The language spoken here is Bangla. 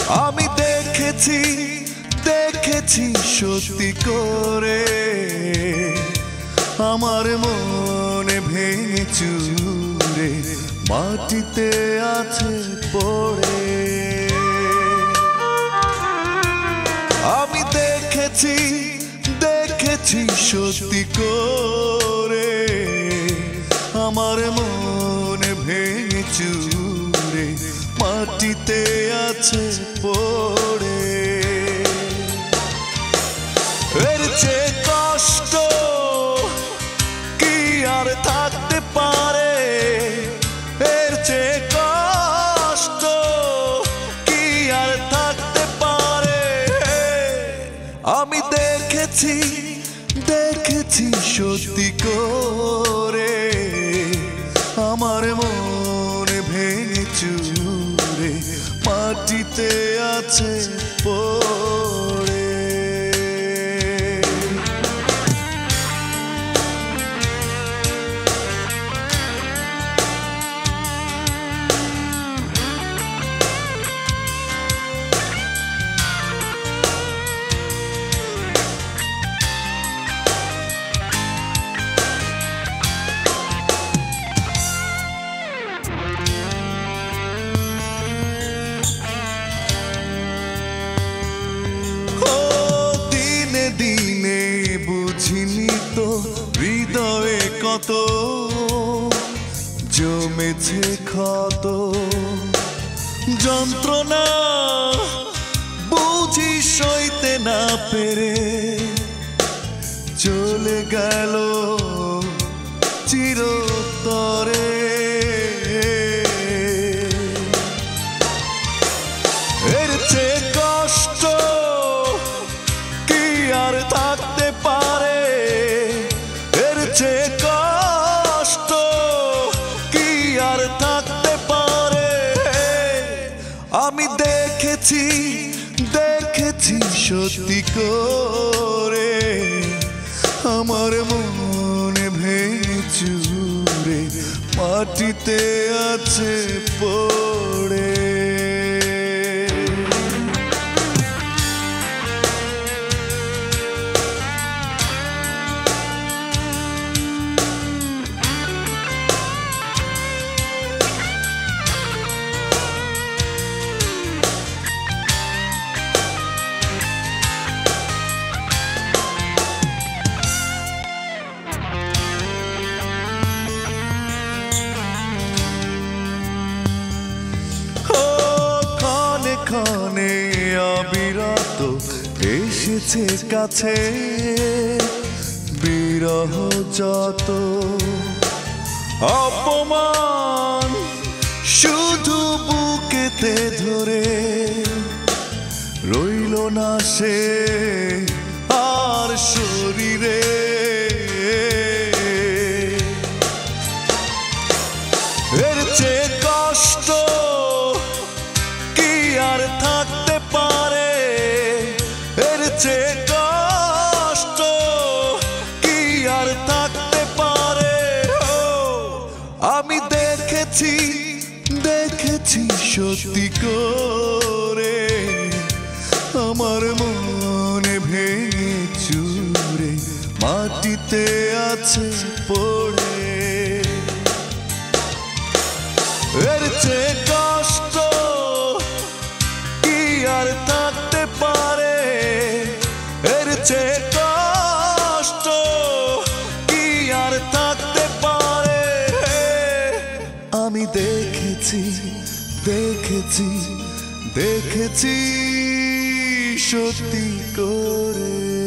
আমি দেখেছি দেখেছি সত্যি করে আমার মনে ভেঙে চুরে মাটিতে আছে পড়ে। আমি দেখেছি দেখেছি সত্যি করে আমার মনে ভেঙে চুরে মাটিতে আছে পড়ে। এর চেয়ে কষ্ট কি আর থাকতে পারে, এর চেয়ে কষ্ট কি আর থাকতে পারে। আমি দেখেছি দেখেছি সত্যি করে আমার মনে ভেঙে চুরে মাটিতে আছে পড়ে। দিনে বুঝিনি তো হৃদয়ে কত জমেছে ক্ষত যন্ত্রণা বুঝি সইতে না পেরে চলে গেল চিরতরে। এর চেয়ে কষ্ট কি আর থাকতে পারে, এর চেয়ে কষ্ট কি আর থাকতে পারে। আমি দেখেছি দেখেছি সত্যি করে আমার মনে ভেঙে চুরে মাটিতে আছে পড়ে। ক্ষণে অবিরত এসেছে কাছে বিরহ যত অপমান শুধু বুকেতে ধরে রইল না সে আর শরীরে। এর চেয়ে কষ্ট কি আর থাকতে পারে, এর চেয়ে কষ্ট কি আর থাকতে পারে। আমি দেখেছি দেখেছি সত্যি করে আমার মনে ভেঙে চুরে মাটিতে আছে পড়ে। এর চেয়ে কষ্ট কি আর থাকতে পারে, এর চেয়ে কষ্ট কি আর থাকতে পারে। আমি দেখেছি দেখেছি দেখেছি সত্যি করে।